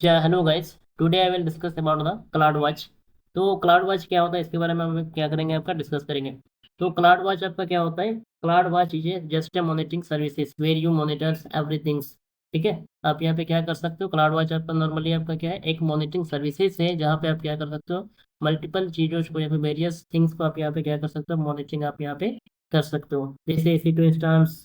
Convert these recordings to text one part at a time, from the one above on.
या hello guys, today I will discuss about the cloud watch. तो cloud watch क्या होता है, इसके बारे में हम क्या करेंगे, आपका डिस्कस करेंगे। तो क्लाउड वॉच आपका क्या होता है? Cloud watch is just a monitoring services where you monitors everything. ठीक है। आप यहाँ पे क्या कर सकते हो, क्लाउड वॉच आपका नॉर्मली आपका क्या है, एक मॉनिटरिंग सर्विसेज है जहाँ पे आप क्या कर सकते हो, मल्टीपल चीज़ों को या फिर वेरियस थिंग्स को आप यहाँ पे क्या कर सकते हो, मॉनिटरिंग आप यहाँ पे कर सकते हो। जैसे EC2 इंस्टांस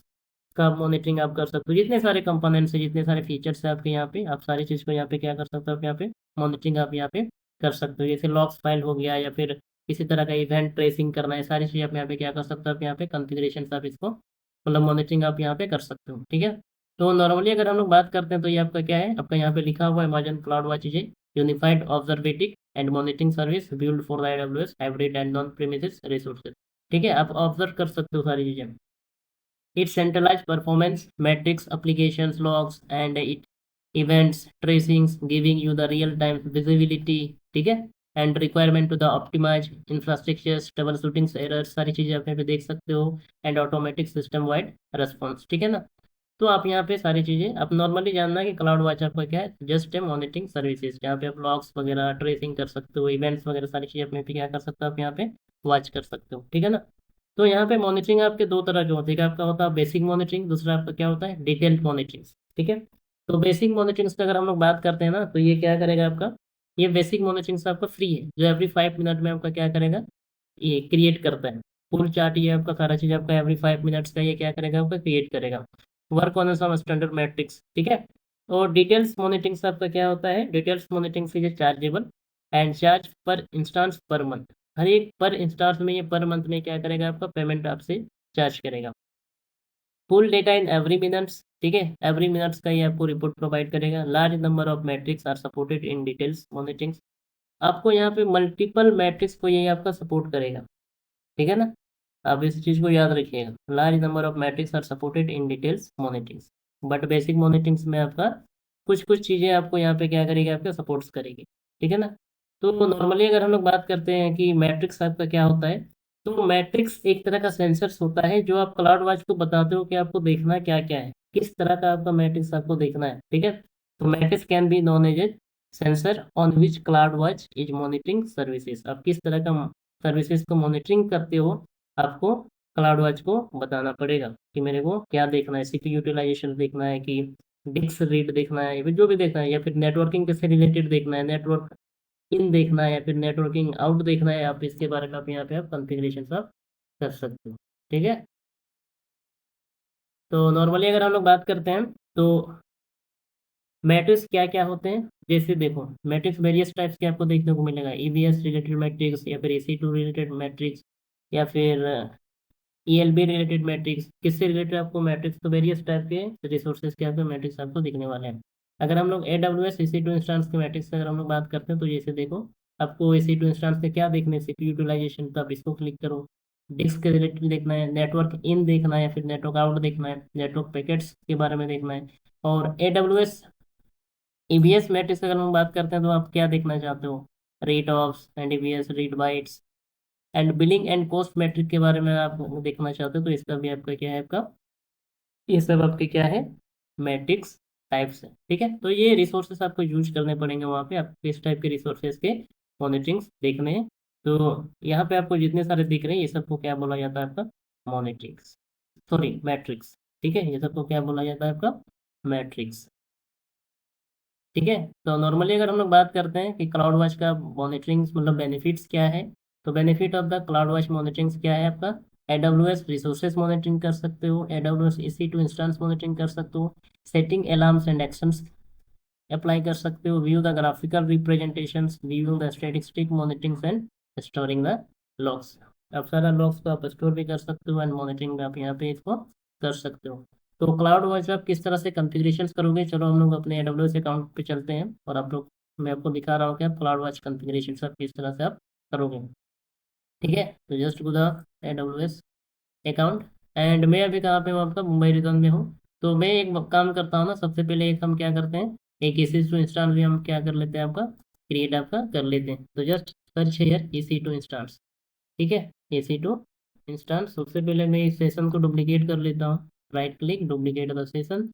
का मॉनिटरिंग आप कर सकते हो, जितने सारे कंपोनेंट्स है, जितने सारे फीचर्स है आपके यहाँ पे, आप सारी चीज़ को यहाँ पे क्या कर सकते हो, आप यहाँ पे मॉनिटरिंग आप यहाँ पे कर सकते हो। जैसे लॉग्स फाइल हो गया या फिर किसी तरह का इवेंट ट्रेसिंग करना है, सारी चीज़ आप यहाँ पे क्या कर सकते हो, आप यहाँ पे कॉन्फ़िगरेशन आप इसको मतलब मॉनिटरिंग आप यहाँ पे कर सकते हो। ठीक है। तो नॉर्मली अगर हम लोग बात करते हैं तो ये आपका क्या है, आपका यहाँ पे लिखा हुआ है Amazon Cloud watch is unified observability and monitoring service build for the AWS hybrid and non premises resources. ठीक है, आप ऑब्जर्व कर सकते हो सारी चीज़ें। It centralized performance metrics, applications, logs, and it events tracings, giving you the real-time visibility. ठीक है। And requirement to the optimize infrastructure, trouble shooting, errors, सारी चीजें आप यहाँ पे देख सकते हो। And automatic system wide response. ठीक है ना। तो आप यहाँ पे सारी चीजें आप नॉर्मली जानना है कि क्लाउड वॉच आपका क्या है, जस्ट ए मॉनिटरिंग सर्विसेज जहाँ पे आप लॉग्स वगैरह ट्रेसिंग कर सकते हो, इवेंट्स वगैरह सारी चीजें आप यहाँ पे क्या कर सकते हो, आप यहाँ पे वॉच कर सकते हो। ठीक है ना। तो यहाँ पे मॉनिटरिंग आपके दो तरह के होते हैं, एक आपका होता है बेसिक मॉनिटरिंग, दूसरा आपका क्या होता है, डिटेल्ड मॉनिटरिंग। ठीक है। तो बेसिक मॉनिटरिंग से अगर हम लोग बात करते हैं ना, तो ये क्या करेगा आपका, ये बेसिक मॉनिटरिंग से आपका फ्री है, जो एवरी 5 मिनट में आपका क्या करेगा, ये क्रिएट करता है। फुल चार्ट ये आपका सारा चीज आपका एवरी 5 मिनट्स का ये क्या करेगा, आपका क्रिएट करेगा। Work on some standard metrics. ठीक है। और डिटेल्स मॉनिटरिंग से आपका क्या होता है, डिटेल्स मॉनिटरिंग से चार्जेबल एंड चार्ज पर इंस्टांस पर मंथ। हर एक पर इंस्टांस में, ये पर मंथ में क्या करेगा, आपका पेमेंट आपसे चार्ज करेगा। Full data in every minutes. ठीक है, एवरी मिनट्स का ये आपको रिपोर्ट प्रोवाइड करेगा। Large number of metrics are supported in details monitoring. आपको यहाँ पे मल्टीपल मैट्रिक्स को ये आपका सपोर्ट करेगा। ठीक है ना। आप इस चीज को याद रखिएगा, large number of metrics are supported in details monitoring. But basic monitoring में आपका कुछ कुछ चीजें आपको यहाँ पे क्या करेगी, आपका सपोर्ट्स करेगी। ठीक है ना। तो नॉर्मली अगर हम लोग बात करते हैं कि मैट्रिक्स आपका क्या होता है, तो मैट्रिक्स एक तरह का सेंसर्स होता है जो आप क्लाउड वॉच को बताते हो कि आपको देखना क्या क्या है, किस तरह का आपका मैट्रिक्स आपको देखना है। ठीक है। तो metrics can be known as a sensor on which cloud watch is monitoring services. आप किस तरह का सर्विसेज को मॉनिटरिंग करते हो, आपको क्लाउड वॉच को बताना पड़ेगा कि मेरे को क्या देखना है, CPU यूटिलाइजेशन देखना है कि डिस्क रीड देखना है, या फिर जो भी देखना है, या फिर नेटवर्किंग से रिलेटेड देखना है, नेटवर्क इन देखना है, या फिर नेटवर्किंग आउट देखना है। आप इसके बारे में आप यहाँ पे आप कॉन्फ़िगरेशन आप कर सकते हो। ठीक है। तो नॉर्मली अगर हम लोग बात करते हैं तो मैट्रिक्स क्या क्या होते हैं, जैसे देखो मैट्रिक्स वेरियस टाइप्स के आपको देखने को मिलेगा, EBS रिलेटेड मैट्रिक्स, या फिर EC2 रिलेटेड मैट्रिक्स, या फिर ELB रिलेटेड मैट्रिक्स। किससे रिलेटेड आपको मैट्रिक्स, तो वेरियस टाइप के रिसोर्सेज के आपको मैट्रिक्स आपको दिखने वाले हैं। अगर हम लोग AWS EC2 इंस्टांस के मैट्रिक्स की अगर हम लोग बात करते हैं, तो जैसे देखो आपको EC2 इंस्टांस के क्या देखने, CPU यूटिलाइजेशन, तो आप इसको क्लिक करो। डिस्क के रिलेटेड देखना है, नेटवर्क इन देखना है, या फिर नेटवर्क आउट देखना है, नेटवर्क पैकेट्स के बारे में देखना है। और AWS EBS मैट्रिक्स अगर हम बात करते हैं, तो आप क्या देखना चाहते हो, rate of and EBS read bytes and billing and cost metric के बारे में आप देखना चाहते हो, तो इसका भी आपका क्या है, आपका ये सब आपके क्या है, मैट्रिक्स टाइप्स है। ठीक है। तो ये रिसोर्सेस आपको यूज करने पड़ेंगे वहाँ पे, आपको इस टाइप के रिसोर्सेज के मॉनिटरिंग्स देखने हैं। तो यहाँ पे आपको जितने सारे दिख रहे हैं, ये सबको क्या बोला जाता है, आपका मॉनिटरिंग्स, सॉरी मैट्रिक्स। ठीक है, ये सबको क्या बोला जाता है, आपका मैट्रिक्स। ठीक है। तो नॉर्मली अगर हम लोग बात करते हैं कि क्लाउड वॉच का मॉनिटरिंग मतलब बेनिफिट्स क्या है, तो benefit of the cloud watch monitoring क्या है आपका, AWS रिसोर्सेज मॉनिटरिंग कर सकते हो, AWS EC2 इंस्टेंस मॉनिटरिंग कर सकते हो, setting alarms and actions apply कर सकते हो, view the graphical representations, view the statistic monitoring and storing the logs. आप सारा लॉग्स को आप स्टोर भी कर सकते हो, एंड मॉनिटरिंग आप यहाँ पे इसको कर सकते हो। तो क्लाउड वॉच आप किस तरह से कॉन्फ़िगरेशन करोगे, चलो हम लोग अपने AWS अकाउंट पे चलते हैं, और आप लोग मैं आपको दिखा रहा हूँ कि आप क्लाउड वॉच कॉन्फ़िगरेशन आप किस तरह से आप करोगे। ठीक है। तो just go the AWS account. And मैं अभी कहाँ पे हूँ, आपका मुंबई रिटर्न में हूँ। तो मैं एक काम करता हूँ ना, सबसे पहले एक हम क्या करते हैं, एक EC2 इंस्टांस भी हम क्या कर लेते हैं, आपका क्रिएट आपका कर लेते हैं। तो just search hair EC2 instance. ठीक है। EC2 इंस्टांस, सबसे पहले मैं इस सेशन को डुप्लीकेट कर लेता हूँ, right click duplicate the session.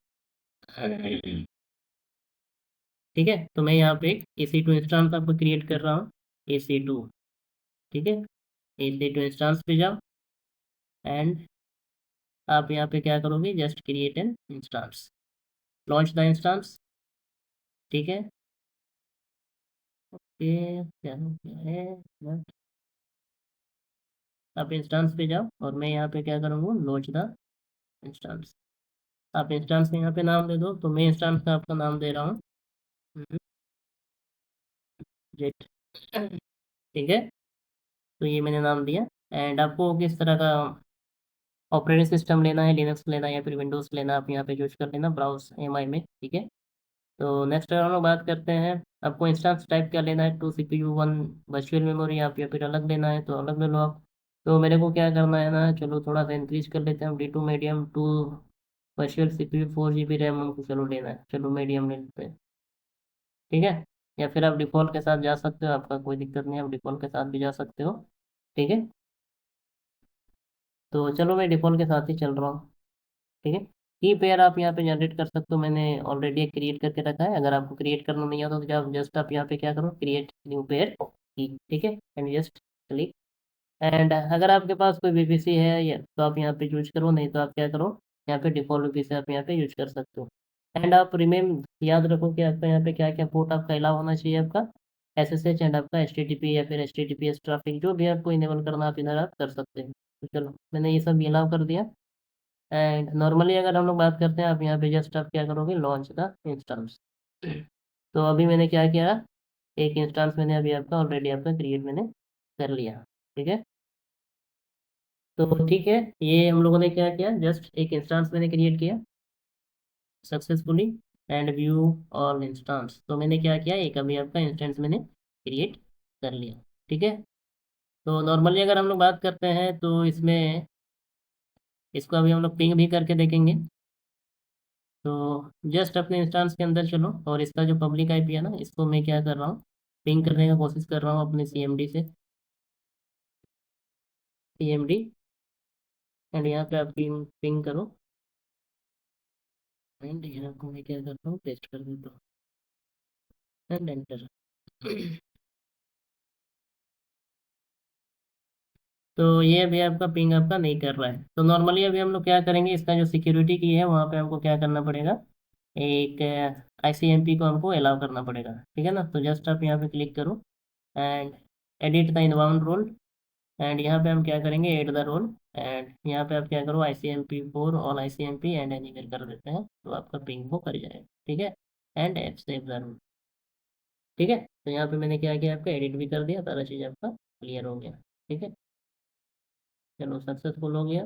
ठीक है, तो मैं यहाँ पे एक EC2 इंस्टांस आपको क्रिएट कर रहा हूँ, EC2। ठीक है, EC2 इंस्टांस पे जाओ एंड आप यहाँ पे क्या करोगे, just create an instance, launch the instance. ठीक है, ये क्या हो गया है, बट आप इंस्टांस पे जाओ और मैं यहाँ पे क्या करूँगा, लॉन्च द इंस्टांस। आप इंस्टांस में यहाँ पे नाम दे दो, तो मैं इंस्टांस का आपका नाम दे रहा हूँ जेट। ठीक है, तो ये मैंने नाम दिया। एंड आपको किस तरह का ऑपरेटिंग सिस्टम लेना है, लिनक्स लेना है या फिर विंडोज़ लेना है, आप यहाँ पे चूज कर लेना ब्राउज एमआई में। ठीक है, तो नेक्स्ट हम लोग बात करते हैं, आपको इंस्टेंस टाइप क्या लेना है, 2 CPU 1 वर्चुअल मेमोरी, आप या फिर अलग लेना है तो अलग ले लो आप। तो मेरे को क्या करना है ना, चलो थोड़ा सा इंक्रीज कर लेते हैं हम, D2 medium 2 virtual CPU 4 GB RAM हमको चलो लेना है, चलो मीडियम ले लेते हैं। ठीक है, या फिर आप डिफ़ॉल्ट के साथ जा सकते हो, आपका कोई दिक्कत नहीं है, आप डिफ़ॉल्ट के साथ भी जा सकते हो। ठीक है, तो चलो मैं डिफ़ॉल्ट के साथ ही चल रहा हूँ। ठीक है, की पेयर आप यहाँ पे जनरेट कर सकते हो, मैंने ऑलरेडी एक क्रिएट करके रखा है, अगर आपको क्रिएट करना नहीं आता तो क्या, जस्ट आप यहाँ पे क्या करो, क्रिएट न्यू पेयर की। ठीक है, एंड जस्ट क्लिक। एंड अगर आपके पास कोई VPC है या तो आप यहाँ पे यूज करो, नहीं तो आप क्या करो, यहाँ पे डिफॉल्ट VPC आप यहाँ पे यूज कर सकते हो। एंड आप रिमेम याद रखो कि आपका यहाँ पे क्या क्या पोर्ट आपका अलाउ होना चाहिए, आपका SSH एंड आपका HTTP या फिर HTTPS ट्रैफिक, जो भी आपको इनेबल करना आप इधर आप कर सकते हैं। तो चलो मैंने ये सब अलाउ कर दिया। एंड नॉर्मली अगर हम लोग बात करते हैं, आप यहाँ पे जस्ट आप क्या करोगे, लॉन्च द इंस्टांस। तो अभी मैंने क्या किया, एक इंस्टांस मैंने अभी आपका ऑलरेडी आपका क्रिएट मैंने कर लिया। ठीक है, तो ठीक है, ये हम लोगों ने क्या किया, जस्ट एक इंस्टांस मैंने क्रिएट किया successfully and view all instance. तो मैंने क्या किया, एक अभी आपका इंस्टेंस मैंने क्रिएट कर लिया। ठीक है, तो नॉर्मली अगर हम लोग बात करते हैं तो इसमें इसको अभी हम लोग पिंग भी करके देखेंगे। तो जस्ट अपने इंस्टांस के अंदर चलो और इसका जो पब्लिक आईपी है ना, इसको मैं क्या कर रहा हूँ, पिंग करने का कोशिश कर रहा हूँ अपने CMD से, CMD। एंड यहाँ पे आप पिंग पिंग करो एंड यहाँ को मैं क्या करता हूँ, पेस्ट कर देता हूँ एंड एंटर। तो ये अभी आपका पिंग आपका नहीं कर रहा है, तो नॉर्मली अभी हम लोग क्या करेंगे, इसका जो सिक्योरिटी की है वहाँ पे हमको क्या करना पड़ेगा, एक ICMP को हमको अलाउ करना पड़ेगा। ठीक है ना, तो जस्ट आप यहाँ पे क्लिक करो and edit the inbound rule. एंड यहाँ पे हम क्या करेंगे, एड द रोल। एंड यहाँ पे आप क्या करो, ICMP 4 all ICMP and anywhere कर देते हैं, तो आपका पिंग वो कर जाएगा। ठीक है, and app save the rule. ठीक है, तो यहाँ पे मैंने क्या किया, आपका एडिट भी कर दिया, सारा चीज़ आपका क्लियर हो गया। ठीक है, चलो सक्सेसफुल हो गया।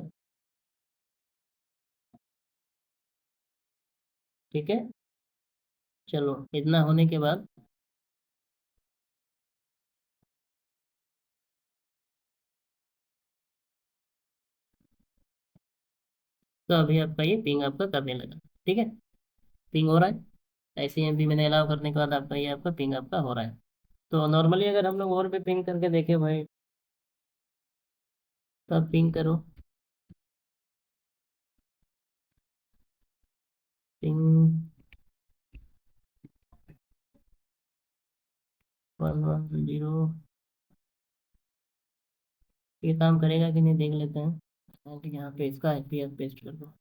ठीक है, चलो इतना होने के बाद, तो अभी आपका ये पिंग आपका करने लगा। ठीक है, पिंग हो रहा है, ICMP मैंने अलाउ करने के बाद आपका ये आपका पिंग आपका हो रहा है। तो नॉर्मली अगर हम लोग और भी पिंग करके देखें भाई, तो आप पिंग करो, पिंग 110, ये काम करेगा कि नहीं देख लेते हैं। और यहाँ पे इसका IP पेस्ट कर दो,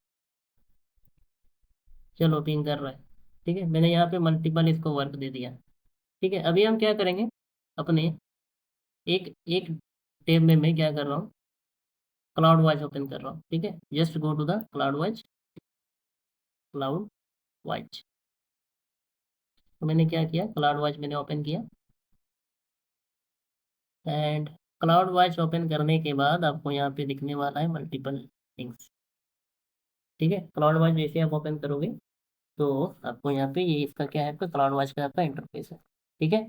चलो पिंग कर रहा है। ठीक है, मैंने यहाँ पे मल्टीपल इसको वर्क दे दिया। ठीक है, अभी हम क्या करेंगे, अपने एक एक टेब में मैं क्या कर रहा हूँ, क्लाउड वॉच ओपन कर रहा हूँ। ठीक है, just go to the cloud watch, cloud watch. तो मैंने क्या किया, क्लाउड वॉच मैंने ओपन किया। एंड क्लाउड वॉच ओपन करने के बाद आपको यहाँ पे दिखने वाला है मल्टीपल थिंग्स। ठीक है, क्लाउड वॉच जैसे आप ओपन करोगे तो आपको यहाँ पे ये इसका क्या है, आपका क्लाउड वॉच का आपका इंटरफेस है। ठीक है,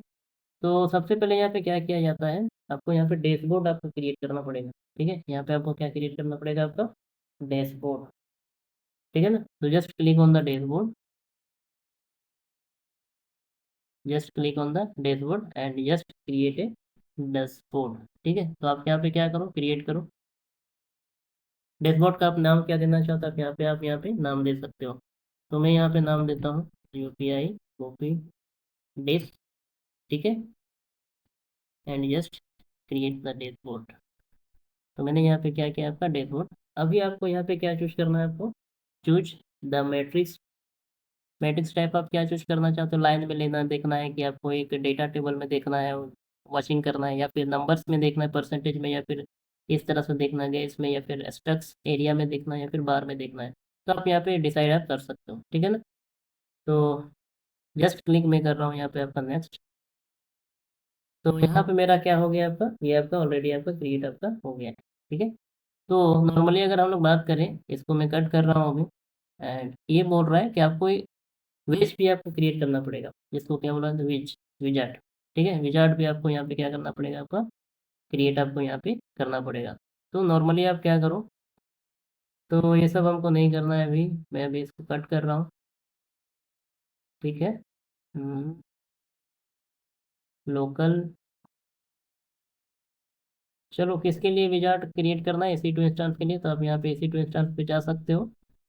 तो सबसे पहले यहाँ पे क्या किया जाता है, आपको यहाँ पे डैशबोर्ड आपको क्रिएट करना पड़ेगा। ठीक है, यहाँ पे आपको क्या क्रिएट करना पड़ेगा, आपका डैशबोर्ड। ठीक है ना, तो just click on the dashboard, just click on the dashboard and just create a dashboard. ठीक है, तो आप यहाँ पे क्या करो, क्रिएट करो डैशबोर्ड का। आप नाम क्या देना चाहते हो, यहाँ पे आप यहाँ पे नाम दे सकते हो। तो मैं यहाँ पे नाम देता हूँ UPI कॉपी डेज, ठीक है, and just create the dashboard. तो मैंने यहाँ पे क्या किया, आपका डैशबोर्ड। अभी आपको यहाँ पे क्या चूज करना है, आपको choose the matrix. Matrix type आप क्या चूज करना चाहते हो, लाइन में लेना देखना है कि आपको एक डेटा टेबल में देखना है, वॉचिंग करना है, या फिर नंबर्स में देखना है, परसेंटेज में, या फिर इस तरह से देखना है इसमें, या फिर स्ट्रक्स एरिया में देखना है, या फिर बार में देखना है। तो आप यहाँ पे डिसाइड आप कर सकते हो, ठीक है ना। तो जस्ट क्लिक मैं कर रहा हूँ यहाँ पे आपका नेक्स्ट। तो यहाँ पे मेरा क्या हो गया, आपका ये आपका ऑलरेडी आपका क्रिएट आपका हो गया है, ठीक है। तो नॉर्मली अगर हम लोग बात करें, इसको मैं कट कर रहा हूँ अभी, एंड ये बोल रहा है कि आपको विज भी आपको क्रिएट करना पड़ेगा, जिसको क्या बोला है, विज, विजार्ड, ठीक है। विजार्ड भी आपको यहाँ पे क्या करना पड़ेगा, आपका क्रिएट आपको यहाँ पे करना पड़ेगा। तो नॉर्मली आप क्या करो, तो ये सब हमको नहीं करना है अभी, मैं अभी इसको कट कर रहा हूँ, ठीक है। लोकल, चलो किसके लिए विजार्ड क्रिएट करना है, EC2 इंस्टांस के लिए, तो आप यहाँ पे EC2 इंस्टांस पे जा सकते हो।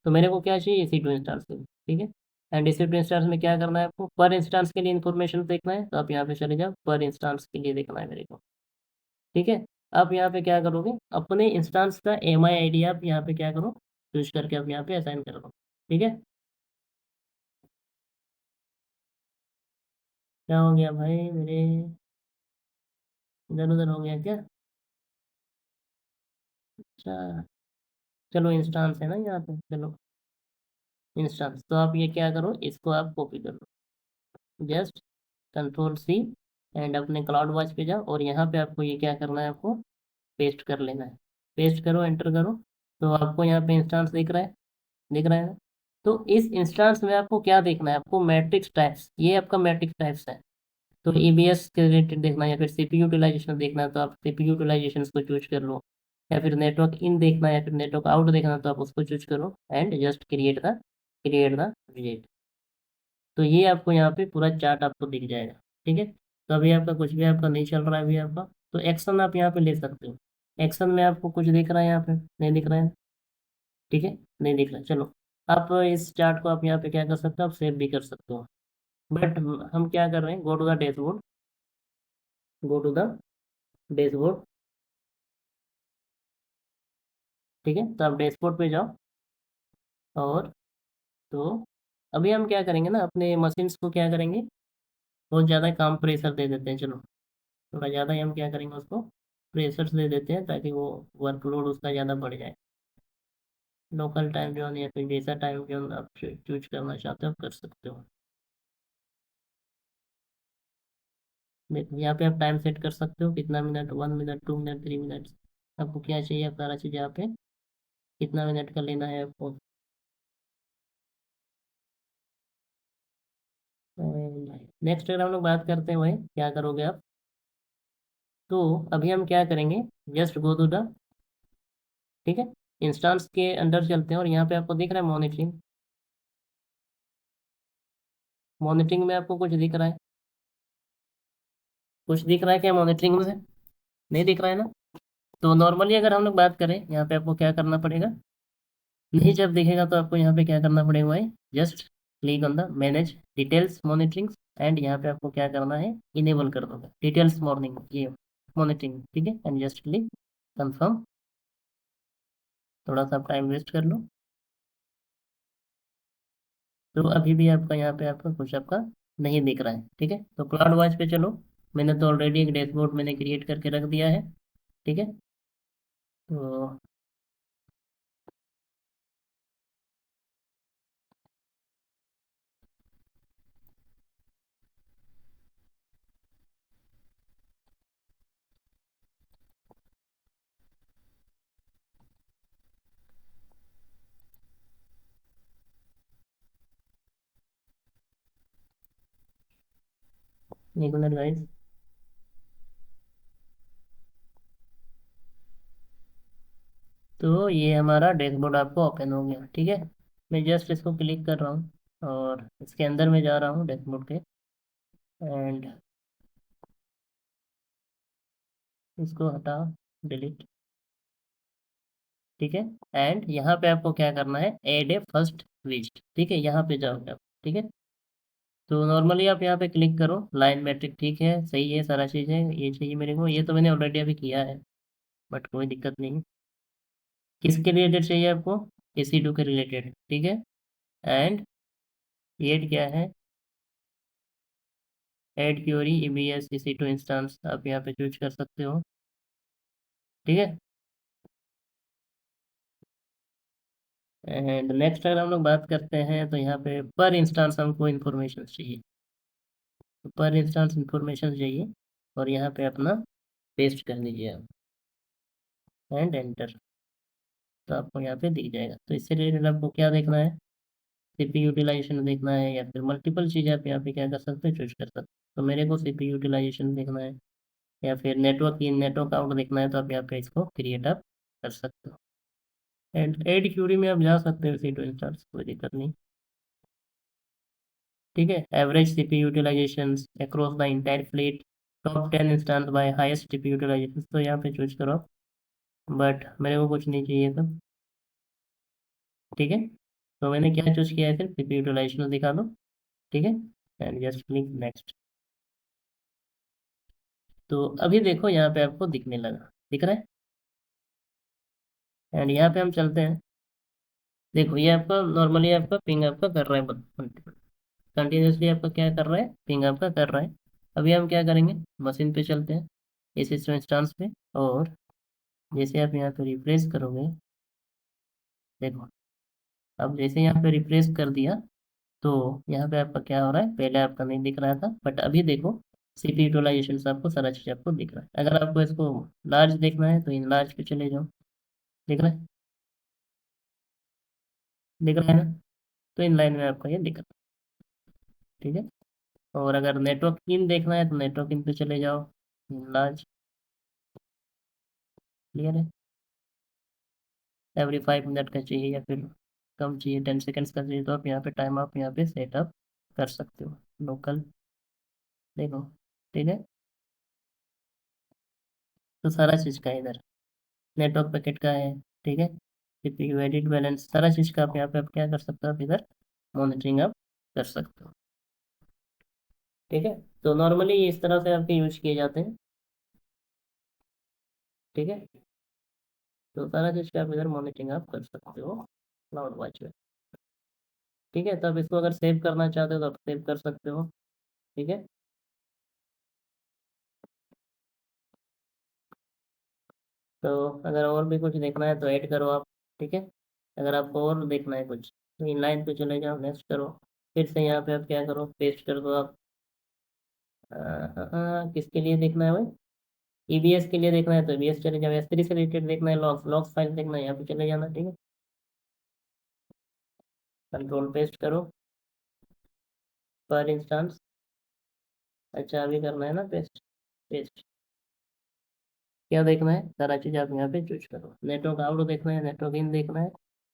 तो मेरे को क्या चाहिए, EC2 इंस्टांस के लिए, ठीक है। एंड EC2 इंस्टांस में क्या करना है, आपको पर इंस्टांस के लिए इन्फॉर्मेशन देखना है, तो आप यहाँ पे चले जाओ, पर इंस्टांस के लिए देखना है मेरे को, ठीक है। आप यहाँ पे क्या करोगे, अपने इंस्टांस का MI ID आप यहाँ पे क्या करो, चूज करके आप यहाँ पे असाइन कर दो, ठीक है। क्या हो गया भाई मेरे, इधर उधर हो गया क्या। अच्छा, चलो इंस्टांस है ना यहाँ पे, चलो इंस्टांस, तो आप ये क्या करो, इसको आप कॉपी कर लो, जस्ट Ctrl+C, एंड अपने क्लाउड वॉच पे जाओ, और यहाँ पे आपको ये क्या करना है, आपको पेस्ट कर लेना है। पेस्ट करो, एंटर करो। तो आपको यहाँ पे इंस्टांस दिख रहा है, दिख रहा है ना। तो इस इंस्टांस में आपको क्या देखना है, आपको मैट्रिक्स टाइप्स, ये आपका मैट्रिक्स टाइप्स है। तो EBS के रिलेटेड देखना है, या फिर CPU यूटिलाइजेशन देखना है, तो आप CPU यूटिलाइजेशन को चूज कर लो, या फिर नेटवर्क इन देखना है, या फिर नेटवर्क आउट देखना है, तो आप उसको चूज करो, एंड जस्ट क्रिएट द विजेट। तो ये आपको यहाँ पे पूरा चार्ट आपको दिख जाएगा, ठीक है। तो अभी आपका कुछ भी आपका नहीं चल रहा है अभी आपका, तो एक्शन आप यहाँ पे ले सकते हो। एक्शन में आपको कुछ दिख रहा है यहाँ पे, नहीं दिख रहा है, ठीक है, नहीं दिख रहा है, चलो। आप इस चार्ट को आप यहाँ पे क्या कर सकते हो, आप सेव भी कर सकते हो। बट हम क्या कर रहे हैं, go to the dashboard, go to the dashboard, ठीक है। तो आप डैशबोर्ड पे जाओ, और तो अभी हम क्या करेंगे ना, अपने मशीन्स को क्या करेंगे, बहुत ज़्यादा काम प्रेशर दे देते हैं, चलो थोड़ा ज़्यादा ही हम क्या करेंगे, उसको प्रेशर्स दे देते हैं, ताकि वो वर्कलोड उसका ज़्यादा बढ़ जाए। लोकल टाइम जोन, या फिर जैसा टाइम जोन आप चूज करना चाहते हो आप कर सकते हो। देखो यहाँ पे आप टाइम सेट कर सकते हो, कितना मिनट, 1 मिनट, 2 मिनट, 3 मिनट, आपको क्या चाहिए, आप सारा चीज़ यहाँ पे कितना मिनट का लेना है आपको। नेक्स्ट अगर हम लोग बात करते हैं, वही क्या करोगे आप, तो अभी हम क्या करेंगे, जस्ट गो टू द, ठीक है, इंस्टांस के अंदर चलते हैं, और यहाँ पे आपको दिख रहा है मॉनिटरिंग। मॉनिटरिंग में आपको कुछ दिख रहा है, कुछ दिख रहा है क्या मॉनिटरिंग में से, नहीं दिख रहा है ना। तो नॉर्मली अगर हम लोग बात करें, यहाँ पे आपको क्या करना पड़ेगा, नहीं जब दिखेगा तो आपको यहाँ पे क्या करना पड़ेगा भाई, just click on the manage details monitoring, and यहाँ पे आपको क्या करना है, इनेबल कर दो डिटेल्स मॉर्निंग ये मॉनिटरिंग, ठीक है, एंड जस्ट क्लिक कंफर्म। थोड़ा सा टाइम वेस्ट कर लो। तो अभी भी आपका यहाँ पे आपका कुछ आपका नहीं दिख रहा है, ठीक है। तो क्लाउड वॉच पे चलो, मैंने तो ऑलरेडी एक डैशबोर्ड मैंने क्रिएट करके रख दिया है, ठीक है। तो एक मिनट गाइस। तो ये हमारा डैशबोर्ड आपको ओपन हो गया, ठीक है। मैं जस्ट इसको क्लिक कर रहा हूँ, और इसके अंदर में जा रहा हूँ डैशबोर्ड के, एंड इसको हटा, डिलीट, ठीक है। एंड यहाँ पे आपको क्या करना है, ऐड ए फर्स्ट विजिट, ठीक है, यहाँ पे जाओगे आप, ठीक है। तो नॉर्मली आप यहाँ पे क्लिक करो, लाइन मैट्रिक ठीक है, सही है, सारा चीज़ है, ये चाहिए मेरे को, ये तो मैंने ऑलरेडी अभी किया है, बट कोई दिक्कत नहीं। किसके रिलेटेड चाहिए आपको? EC2 के रिलेटेड, ठीक है। एंड एड क्या है? Add Curie EBS EC2 instance आप यहाँ पे चूज कर सकते हो, ठीक है। एंड नेक्स्ट अगर हम लोग बात करते हैं तो यहाँ पे पर इंस्टेंस हमको इन्फॉर्मेशन चाहिए, तो पर इंस्टेंस इन्फॉर्मेशन चाहिए, और यहाँ पे अपना पेस्ट कर दीजिए आप, एंड एंटर। तो आपको यहाँ पे दिख जाएगा। तो इससे रिलेटेड आपको क्या देखना है? सीपी यूटिलाइजेशन देखना है, या फिर मल्टीपल चीज़ें आप यहाँ पे क्या कर सकते हो, चूज कर सकते हो। तो मेरे को सीपी यूटिलाइजेशन देखना है, या फिर नेटवर्क इन नेटवर्क आउट देखना है, तो आप यहाँ पे इसको क्रिएट आप कर सकते हो। एंड एड क्यूरी में आप जा सकते हो C2 इंस्टांस, कोई दिक्कत नहीं, ठीक है। Average CP utilization across the entire fleet, top 10 instance by highest CP utilization, तो यहाँ पे चूज करो, बट मेरे को कुछ नहीं चाहिए था, ठीक है। तो मैंने क्या चूज किया है, सिर्फ सीपी यूटिलाइजेशन दिखा दो, ठीक है। And just click next. तो अभी देखो यहाँ पे आपको दिखने लगा, दिख रहा है। एंड यहाँ पे हम चलते हैं, देखो ये आपका नॉर्मली आपका पिंग आपका कर रहा है, कंटिन्यूसली आपका क्या कर रहा है, पिंग आपका कर रहा है। अभी हम क्या करेंगे, मशीन पे चलते हैं, इस इंस्टांस पे, और जैसे आप यहाँ पे रिफ्रेश करोगे, देखो अब जैसे यहाँ पे रिफ्रेश कर दिया, तो यहाँ पे आपका क्या हो रहा है, पहले आपका नहीं दिख रहा था, बट अभी देखो सीपी यूटिलाइजेशन से आपको सारा चीज़ आपको दिख रहा है। अगर आपको इसको लार्ज देखना है तो इन लार्ज पे चले जाओ, दिख रहा है, दिख रहा है ना। तो इन लाइन में आपका ये दिख रहा है, ठीक है। और अगर नेटवर्क इन देखना है तो नेटवर्क इन पे चले जाओ, इन लार्ज, क्लियर है। एवरी 5 मिनट का चाहिए या फिर कम चाहिए, 10 सेकेंड्स का चाहिए, तो आप यहाँ पे टाइम आप यहाँ पे सेटअप कर सकते हो, लोकल, देखो, ठीक है। तो सारा चीज़ का है इधर, नेटवर्क पैकेट का है, ठीक है। सीपीयू एडिट बैलेंस सारा चीज़ का आप यहाँ पे आप क्या कर सकते हो, आप इधर मॉनिटरिंग आप कर सकते हो, ठीक है। तो नॉर्मली इस तरह से आपके यूज किए जाते हैं, ठीक है। तो सारा चीज़ का आप इधर मॉनिटरिंग आप कर सकते हो क्लाउड वॉच में, ठीक है। तो आप इसको अगर सेव करना चाहते हो तो आप सेव कर सकते हो, ठीक है। तो अगर और भी कुछ देखना है तो ऐड करो आप, ठीक है। अगर आपको और देखना है कुछ तो इन लाइन पे चले जाओ, नेक्स्ट करो, फिर से यहाँ पे आप क्या करो, पेस्ट कर दो आप। किसके लिए देखना है भाई? EBS के लिए देखना है तो EBS चले जाओ, S3 से रिलेटेड देखना है, लॉग्स लॉग्स फाइल देखना है, यहाँ पे चले जाना, ठीक है। कंट्रोल पेस्ट करो, पर इंस्टांस, अच्छा अभी करना है ना पेस्ट, पेस्ट। क्या देखना है, सारा चीज़ आप यहाँ पे चूज करो। नेटवर्क आउट देखना है, नेटवर्क इन देखना है,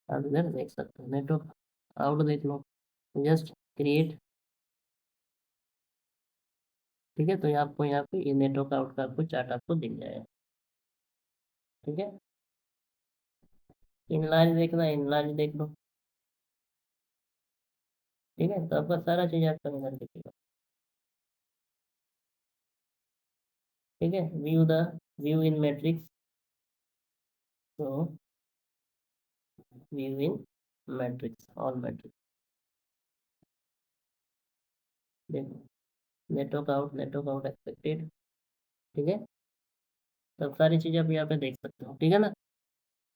आप इधर देख सकते हो, नेटवर्क आउट देख लो, जस्ट क्रिएट, ठीक है। तो ये आपको यहाँ पे ये नेटवर्क आउट का आपको चार्ट आपको दिख जाएगा, ठीक है। इनलार्ज देखना है, इनलार्ज देख लो, ठीक है। तो आपका सारा चीज़ आपका इधर दिखेगा, ठीक है। व्यू इन मैट्रिक्स, तो व्यू इन मैट्रिक्स, ऑल मैट्रिक्स, देखो नेटवर्क आउट एक्सपेक्टेड, ठीक है। तो सारी चीज़ें आप यहाँ पे देख सकते हो, ठीक है ना।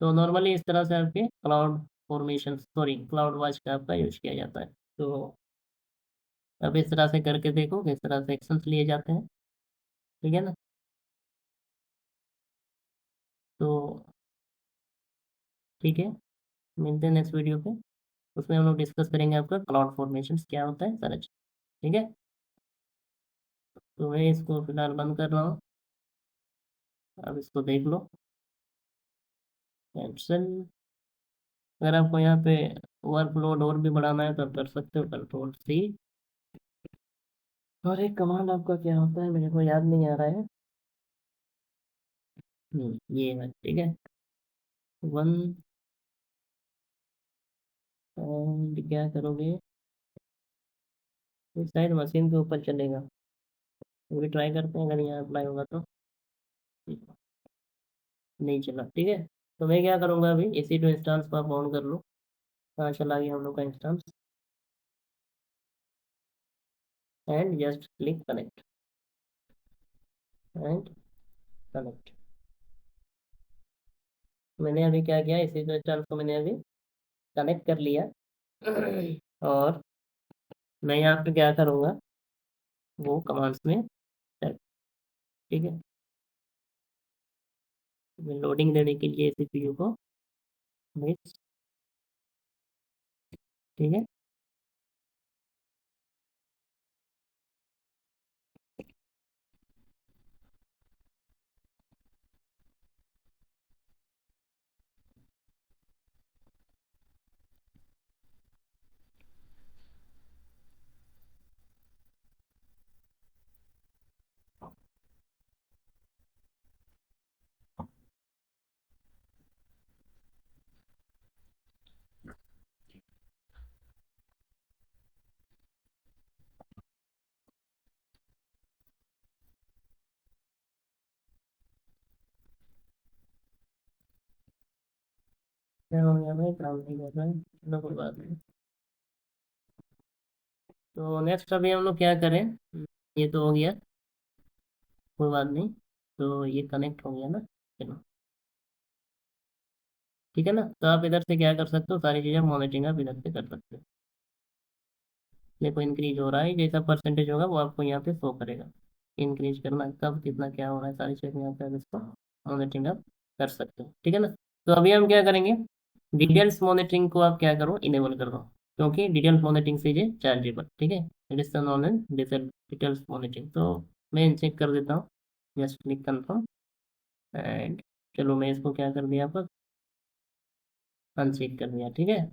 तो नॉर्मली इस तरह से आपके cloud formation, sorry cloud watch का आपका यूज किया जाता है। तो अब इस तरह से करके देखो किस तरह से एक्शंस लिए जाते हैं, ठीक है ना। तो ठीक है, मिलते हैं नेक्स्ट वीडियो पे, उसमें हम लोग डिस्कस करेंगे आपका क्लाउड फॉर्मेशन क्या होता है, सारा चीज़, ठीक है। तो मैं इसको फिलहाल बंद कर रहा हूँ, अब इसको देख लो, कैंसिल। अगर आपको यहाँ पे वर्कलोड और भी बढ़ाना है तो आप कर सकते हो, Ctrl+C। और एक कमांड आपका क्या होता है मेरे को याद नहीं आ रहा है, ये है, ठीक है। वन, एंड क्या करोगे, ये शायद मशीन के ऊपर चलेगा, तो भी ट्राई करते हैं, अगर यहाँ अप्लाई होगा तो। नहीं चला, ठीक है। तो मैं क्या करूँगा अभी, इसी टू इंस्टांस को आप ऑन कर लो। कहाँ चला गया हम लोग का instance, and just click connect, and connect. मैंने अभी क्या किया, इसी टू इंस्टांस को मैंने अभी कनेक्ट कर लिया। और मैं यहाँ पे क्या करूँगा, वो कमांड्स में type, ठीक है। मैं लोडिंग देने के लिए सीपीयू को मिस, ठीक है। क्या हो गया भाई, काम नहीं कर रहा है, चलो कोई बात नहीं। तो नेक्स्ट अभी हम लोग क्या करें, ये तो हो गया, कोई बात नहीं। तो ये कनेक्ट हो गया ना, चलो ठीक है ना। तो आप इधर से क्या कर सकते हो, सारी चीज़ें मॉनिटरिंग आप इधर से कर सकते हो। देखो इंक्रीज हो रहा है, जैसा परसेंटेज होगा वो आपको यहाँ पे शो करेगा। इंक्रीज करना कब, कितना, क्या हो रहा है, सारी चीज़ें यहाँ पे आप इसको मॉनिटरिंग आप कर सकते हो, ठीक है ना। तो अभी हम क्या करेंगे, डिटेल्स मॉनिटरिंग को आप क्या करो, इनेबल कर दो, क्योंकि डिटेल्स मॉनिटरिंग से ये चार्जेबल, ठीक है। एडिशनल ऑन डिटेल्स मॉनिटरिंग, तो मैं चेक कर देता हूँ, जस्ट क्लिक कंफर्म, एंड चलो मैं इसको क्या कर दिया, आपका अनचेक कर दिया, ठीक है।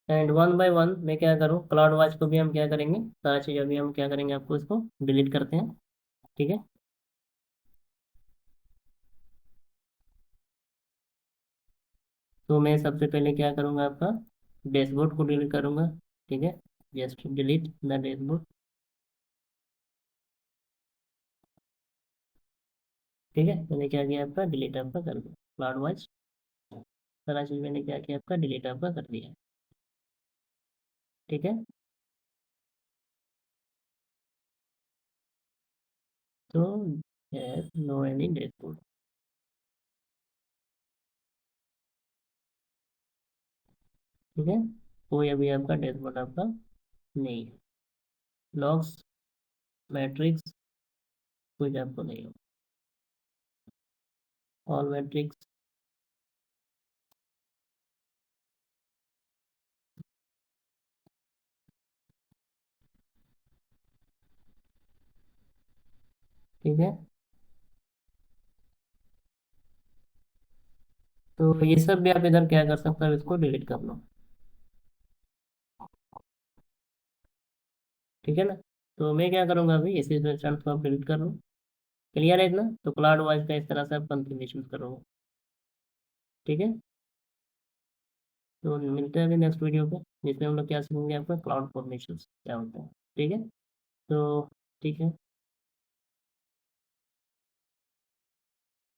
एंड वन बाय वन मैं क्या करूँ, क्लाउड वॉच को भी हम क्या करेंगे, सारा चीज़ अभी हम क्या करेंगे, आपको इसको डिलीट करते हैं, ठीक है। तो मैं सबसे पहले क्या करूँगा, आपका डैशबोर्ड को डिलीट करूँगा, ठीक है। जस्ट डिलीट द डैशबोर्ड, ठीक है। मैंने क्या किया, आपका डिलीट आपका कर दिया क्लाउड वॉच, सारा चीज़ मैंने क्या किया, आपका डिलीट आपका कर दिया, ठीक है। तो नो एनी डैशबोर्ड, ठीक है। कोई अभी आपका डैशबोर्ड आपका नहीं है, लॉग्स, मैट्रिक्स, कुछ आपको नहीं हो, ऑल मैट्रिक्स, ठीक है। तो ये सब भी आप इधर क्या कर सकते हो, इसको डिलीट कर लो, ठीक है ना। तो मैं क्या करूँगा अभी, इसी इंस्टेंस को आप डिलीट कर लो, क्लियर है इतना। तो क्लाउड वॉइस का इस तरह से आप कॉन्फ़िगरेशन करोगे, ठीक है। तो मिलते हैं अभी नेक्स्ट वीडियो पे, जिसमें हम लोग क्या सीखेंगे, आपका क्लाउड फॉर्मेशन क्या होता है, ठीक है। तो ठीक है।